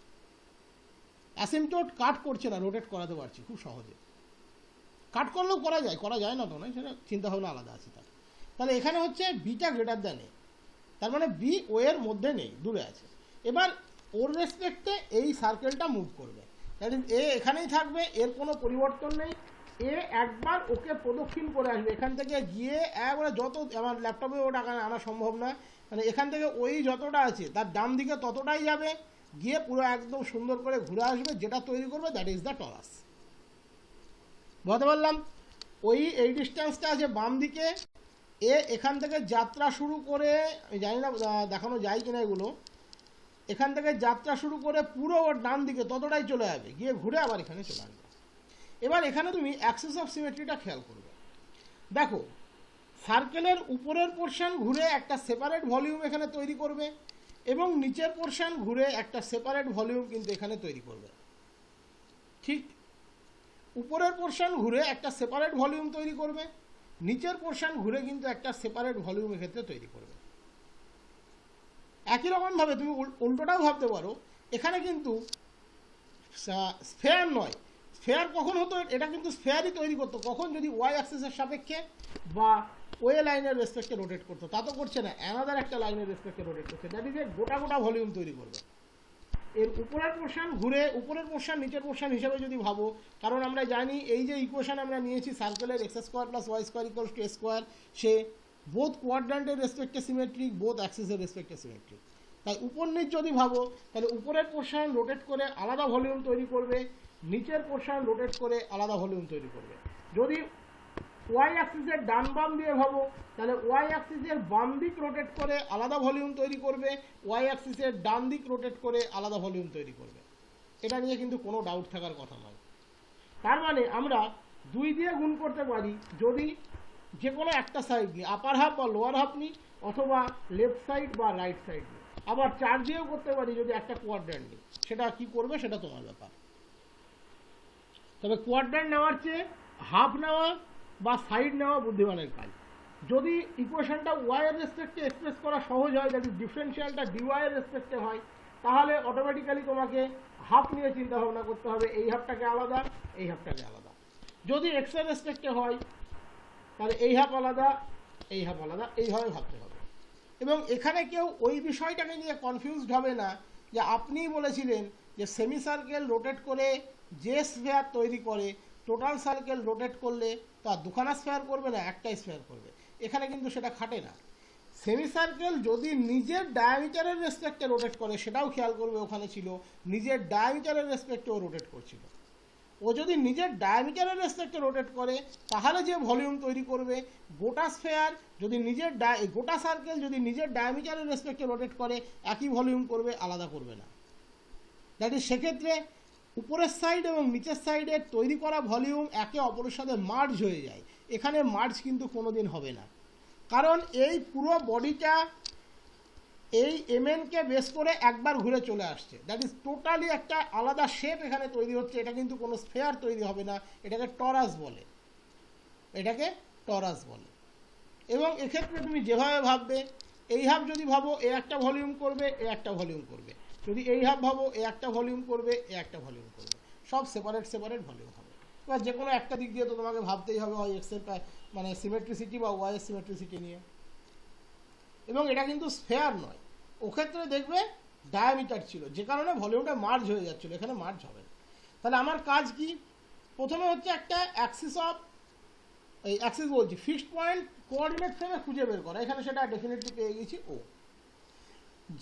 অ্যাসিম্পটোট কাট করছে না, রোটেট করাতে পারছি খুব সহজে। কাট করলেও করা যায় না তো নয়, সেটা চিন্তাভাবনা আলাদা আছে তার। তাহলে এখানে হচ্ছে বিটা গ্রেটার দ্যান এ, তার মানে বি ও এর মধ্যে নেই, দূরে আছে। এবার ওর রেসপেক্টে এই সার্কেলটা মুভ করবে, দ্যাট ইজ এ এখানেই থাকবে, এর কোনো পরিবর্তন নেই। এ একবার ওকে প্রদক্ষিণ করে আসবে, এখান থেকে গিয়ে একবারে যত, আমার ল্যাপটপে ওটা আনা সম্ভব না, মানে এখান থেকে ওই যতটা আছে তার ডান দিকে ততটাই যাবে, গিয়ে পুরো একদম সুন্দর করে ঘুরে আসবে, যেটা তৈরি করবে দ্যাট ইজ দ্য টরাস। বুঝতে পারলাম? এই ডিস্টেন্সটা আছে বাম দিকে, এ এখান থেকে যাত্রা শুরু করে, আমি জানি না দেখানো যায় কিনা এগুলো, এখান থেকে যাত্রা শুরু করে পুরো ওর ডান দিকে ততটাই চলে যাবে, গিয়ে ঘুরে আবার এখানে চলে আসবে। এবার এখানে তুমি অ্যাক্সিস অফ সিমেট্রিটা খেয়াল করবে। দেখো সার্কেলের উপরের পোর্শন ঘুরে একটা সেপারেট ভলিউম এখানে তৈরি করবে এবং নিচের পোর্শন ঘুরে একটা সেপারেট ভলিউম কিন্তু এখানে তৈরি করবে। ঠিক, উপরের পোর্শন ঘুরে একটা সেপারেট ভলিউম তৈরি করবে, নিচের পোর্শন ঘুরে কিন্তু একটা সেপারেট ভলিউম এক্ষেত্রে তৈরি করবে। একই রকমভাবে তুমি উল্টোটাও ভাবতে পারো, এখানে কিন্তু স্ফেয়ার নয়, স্ফেয়ার কখন হতো? এটা কিন্তু স্ফেয়ারই তৈরি করতো, কখন? যদি ওয়াই অ্যাক্সিসের সাপেক্ষে বা ওয়ে লাইনের রেসপেক্টে রোটেট করতো। তা তো করছে না, অ্যানাদার একটা লাইনের রেসপেক্টে রোটেট করছে, দ্যাট ইজ এ গোটা ভলিউম তৈরি করবে। এর উপরের পোর্শন ঘুরে উপরের পোর্শন নিচের পোর্শন হিসেবে যদি ভাবো, কারণ আমরা জানি এই যে ইকুয়েশন আমরা নিয়েছি সার্কেলের x square plus y square equals to A square, সে বোথ কোয়াড্রান্টের রেসপেক্টে সিমেট্রিক, বোথ অ্যাক্সিসের রেসপেক্টে সিমেট্রিক। তাই উপর নিচ যদি ভাবো তাহলে উপরের পোর্শন রোটেট করে আলাদা ভলিউম তৈরি করবে, নিচের পোর্শন রোটেট করে আলাদা ভলিউম তৈরি করবে। যদি ওয়াই অ্যাক্সিসের ডান বাম দিয়ে ভাবো তাহলে ওয়াই অ্যাক্সিসের বাম দিক রোটেট করে আলাদা ভলিউম তৈরি করবে, ওয়াই অ্যাক্সিসের ডান দিক রোটেট করে আলাদা ভলিউম তৈরি করবে। এটা নিয়ে কিন্তু কোনো ডাউট থাকার কথা নয়। তার মানে আমরা 2 দিয়ে গুণ করতে পারি যদি যে কোনো একটা সাইড নিই, আপার হাফ বা লোয়ার হাফ নিই, অথবা লেফট সাইড বা রাইট সাইড নিই। আবার 4 দিয়েও করতে পারি যদি একটা কোয়াড্র্যান্ট নিই। সেটা কি করবে সেটা তোমার ব্যাপার। তবে কোয়াড্র্যান্ট নেওয়ার চেয়ে হাফ নেওয়া বা সাইড নেওয়া বুদ্ধিমানের কাজ। যদি ইকুয়েশনটা ওয়াই এর রেসপেক্টে এক্সপ্রেস করা সহজ হয়, যদি ডিফারেন্সিয়ালটা ডিওয়াই এর রেসপেক্টে হয়, তাহলে অটোমেটিক্যালি তোমাকে হাফ নিয়ে চিন্তা ভাবনা করতে হবে, এই হাফটাকে আলাদা, এই হাফটাকে আলাদা। যদি এক্স এর রেসপেক্টে হয় তাহলে এই হাফ আলাদা, এই হাফ আলাদা, এইভাবে ভাবতে হবে। এবং এখানে কেউ ওই বিষয়টাকে নিয়ে কনফিউজড হবে না যে আপনিই বলেছিলেন যে সেমি সার্কেল রোটেট করে যে স্ফেয়ার তৈরি করে, টোটাল সার্কেল রোটেট করলে তা দুখানা স্ফেয়ার করবে না, একটাই স্ফেয়ার করবে। এখানে কিন্তু সেটা খাটে না। সেমি সার্কেল যদি নিজের ডায়ামিটারের রেসপেক্টে রোটেট করে, সেটাও খেয়াল করবে ওখানে ছিল, নিজের ডায়ামিটারের রেসপেক্টেও রোটেট করছিল। ও যদি নিজের ডায়ামিটারের রেসপেক্টে রোটেট করে তাহলে যে ভলিউম তৈরি করবে, গোটা স্ফেয়ার যদি নিজের গোটা সার্কেল যদি নিজের ডায়ামিটারের রেসপেক্টে রোটেট করে একই ভলিউম করবে, আলাদা করবে না। দ্যাট ইজ সেক্ষেত্রে উপরের সাইড এবং নিচের সাইডের তৈরি করা ভলিউম একে অপরের সাথে মার্জ হয়ে যায়, এখানে মার্জ কিন্তু কোনোদিন হবে না, কারণ এই পুরো বডিটা এই এমএনকে বেস করে একবার ঘুরে চলে আসছে। দ্যাট ইজ টোটালি একটা আলাদা শেপ এখানে তৈরি হচ্ছে, এটা কিন্তু কোনো স্ফেয়ার তৈরি হবে না, এটাকে টরাস বলে, এটাকে টরাস বলে। এবং এক্ষেত্রে তুমি যেভাবে ভাববে, এই হাফ যদি ভাবো এ একটা ভলিউম করবে, এ একটা ভলিউম করবে, যদি এই হাফ ভাবো এ একটা ভলিউম করবে, এ একটা ভলিউম করবে, সব সেপারেট সেপারেট ভলিউম হবে। এবার যে কোনো একটা দিক দিয়ে তো তোমাকে ভাবতেই হবে, হয় এক্সের মানে সিমেট্রিসিটি বা ওয়াইয়ের সিমেট্রিসিটি নিয়ে। এবং এটা কিন্তু স্ফেয়ার নয়, ওক্ষেত্রে দেখবে ডায়ামিটার ছিল, যে কারণে ভলিউমটা মার্জ হয়ে যাচ্ছিলো, এখানে মার্জ হবে না। তাহলে আমার কাজ কি, প্রথমে হচ্ছে একটা অ্যাক্সিস অফ, এই অ্যাক্সিস বলছি ফিক্সড পয়েন্ট কোঅর্ডিনেট ফ্রেমে খুঁজে বের করা, এখানে সেটা ডেফিনেটলি পেয়ে গেছি ও।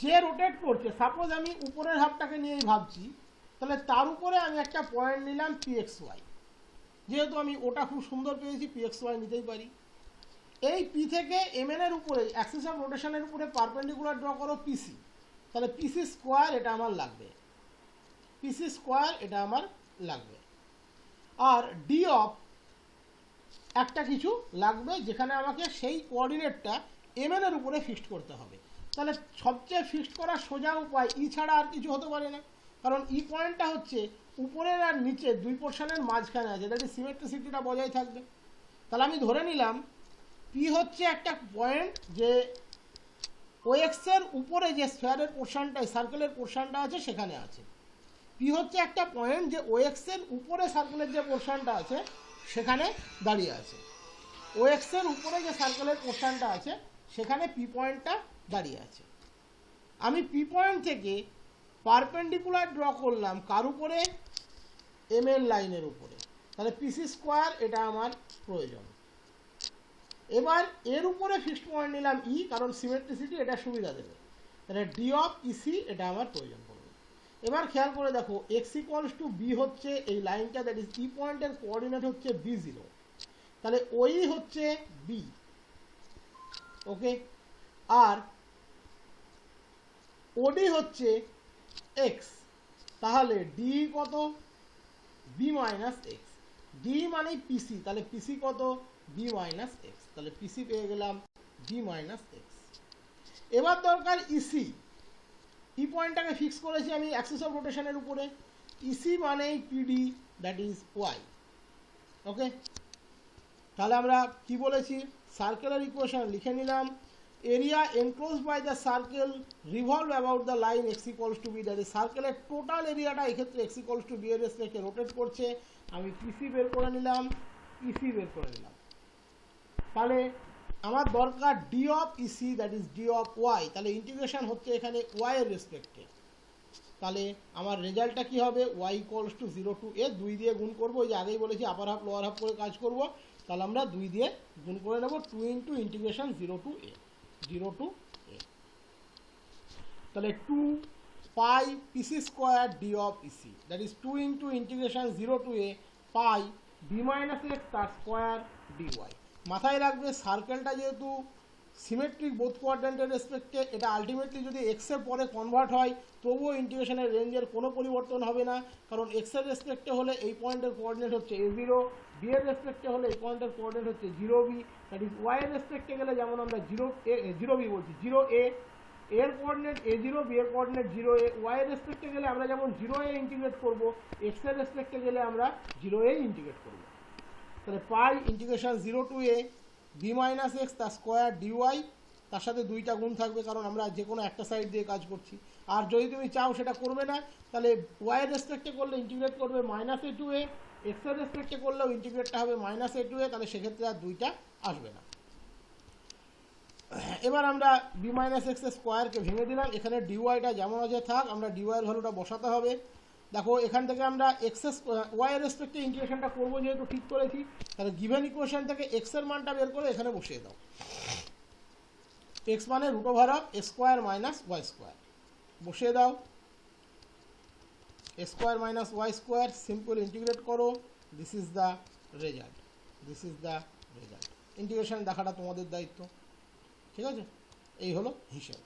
যে রোটেট করছে, সাপোজ আমি উপরের হাফটাকে নিয়েই ভাবছি, তাহলে তার উপরে আমি একটা পয়েন্ট নিলাম PXY, যেহেতু আমি ওটা খুব সুন্দর পেয়েছি PXY নিতেই পারি। এই পি থেকে এমএন এর উপরে অ্যাক্সিস অফ রোটেশনের উপরে পারপেন্ডিকুলার ড্র করো PC, তাহলে PC স্কোয়ার এটা আমার লাগবে, PC স্কোয়ার এটা আমার লাগবে। আর ডি অফ একটা কিছু লাগবে, যেখানে আমাকে সেই কোঅর্ডিনেটটা এমএন এর উপরে ফিক্সড করতে হবে। তাহলে সবচেয়ে ফিক্সড করার সোজা উপায় ই ছাড়া আর কিছু হতে পারে না, কারণ ই পয়েন্টটা হচ্ছে উপরের আর নিচে দুই পোর্শনের মাঝখানে আছে, যাতে সিমেট্রিসিটিটা বজায় থাকবে। তাহলে আমি ধরে নিলাম পি হচ্ছে একটা পয়েন্ট যে OX এর উপরে যে স্ফেয়ারের পোর্শনটা, সার্কেলের পোর্শনটা আছে সেখানে আছে। পি হচ্ছে একটা পয়েন্ট যে OX এর উপরে সার্কেলের যে পোর্শনটা আছে সেখানে দাঁড়িয়ে আছে, OX এর উপরে যে সার্কেলের পোর্শনটা আছে সেখানে পি পয়েন্টটা দাঁড়িয়ে আছে। আমি পি পয়েন্ট থেকে পারপেন্ডিকুলার ড্র করলাম কার উপরে, এমএন লাইনের উপরে, তাহলে PC স্কোয়ার এটা আমার প্রয়োজন। এবার এর উপরে ফিক্সড পয়েন্ট নিলাম ই, কারণ সিমেট্রিসিটি এটা সুবিধা দেবে, তাহলে ডি অফ ইসি এটা আমার প্রয়োজন পড়বে। এবার খেয়াল করে দেখো x ইকুয়ালস টু বি হচ্ছে এই লাইনটা, দ্যাট ইজ ই পয়েন্টের কোঅর্ডিনেট হচ্ছে B0, তাহলে ওই হচ্ছে বি, ওকে। আর ওডি হচ্ছে এক্স, তাহলে ডি কত, বি মাইনাস এক্স, ডি মানে পিসি, তাহলে পিসি কত, বি মাইনাস এক্স, তাহলে পিসি পেয়ে গেলাম বি মাইনাস এক্স। এবার দরকার ইসি, ই পয়েন্টটাকে ফিক্স করেছি আমি অ্যাক্সিস অফ রোটেশনের উপরে, ইসি মানে PD that is Y, okay. তাহলে আমরা কি বলেছি, সার্কেলের ইকুয়েশন লিখে নিলাম, area enclosed by the circle revolve about the line x equals to B, that is সার্কেলের টোটাল এরিয়াটা এক্ষেত্রে x ইকুয়ালস টু বি এর রেসপেক্টে রোটেট করছে। আমি পিসি বের করে নিলাম, ইসি বের করে নিলাম। তাহলে আমার দরকার D of EC, that is D of Y, তাহলে ইন্টিগ্রেশন হচ্ছে এখানে ওয়াই এর রেসপেক্টে। তাহলে আমার রেজাল্টটা কি হবে, y equals to 0 to a, 2 দিয়ে গুণ করবো, ওই যে আগেই বলেছি আপার হাফ লোয়ার হাফ করে কাজ করব, তাহলে আমরা 2 দিয়ে গুণ করে নেব, 2 into integration 0 to a, 0 to a, তাহলে 2 pi PC square D of EC, that is 2 into integration 0 to a pi b minus x তার স্কোয়ার ডিওয়াই। মাথায় রাখবে সার্কেলটা যেহেতু সিমেট্রিক বোথ কোয়াড্রেন্টের রেসপেক্টে, এটা আলটিমেটলি যদি এক্সের পরে কনভার্ট হয় তবুও ইন্টিগ্রেশনের রেঞ্জের কোনো পরিবর্তন হবে না, কারণ এক্সের রেসপেক্টে হলে এই পয়েন্টের কোঅর্ডিনেট হচ্ছে A0, বি এর রেসপেক্টে হলে এই পয়েন্টের কোঅর্ডিনেট হচ্ছে 0b, দ্যাট ইজ ওয়াই এর রেসপেক্টে গেলে যেমন আমরা 0b বলছি 0a, এর কোঅর্ডিনেট A0, বি এর কোঅর্ডিনেট 0a, ওয়াই এর রেসপেক্টে গেলে আমরা যেমন 0a ইন্টিগ্রেট করব, এক্স এর রেসপেক্টে গেলে আমরা 0a ইন্টিগ্রেট করব। তাহলে pi integration 0 to a B minus x তার স্কোয়ার ডিওয়াই, তার সাথে 2টা গুণ থাকবে কারণ আমরা যে কোনো একটা সাইড দিয়ে কাজ করছি। আর যদি তুমি চাও সেটা করবে না, তাহলে ওয়াই এর রেসপেক্টে করলে ইন্টিগ্রেট করবে -a টু a, এক্স এর রেসপেক্টে করলেও ইন্টিগ্রেটটা হবে -a টু a, তাহলে সেক্ষেত্রে আর 2টা আসবে না। এবার আমরা বি মাইনাস এক্স স্কোয়ারকে ভেঙে দিলাম, এখানে ডিওয়াইটা যেমন আছে থাক, আমরা ডিওয়াইয়ের ভ্যালুটা বসাতে হবে। দেখো এখান থেকে আমরা এক্স ওয়াই এর রেসপেক্টে ইন্টিগ্রেশনটা করবো যেহেতু ঠিক করেছি, তাহলে গিভেন ইকুয়েশন থেকে এক্স এর মানটা বের করে এখানে বসিয়ে দাও, এক্স মানে root over of a square minus y square, বসিয়ে দাও, a square minus y square, simple integrate করো, this is the result, this is the result. Integration দেখাটা তোমাদের দায়িত্ব, ঠিক আছে। এই হলো হিসেব।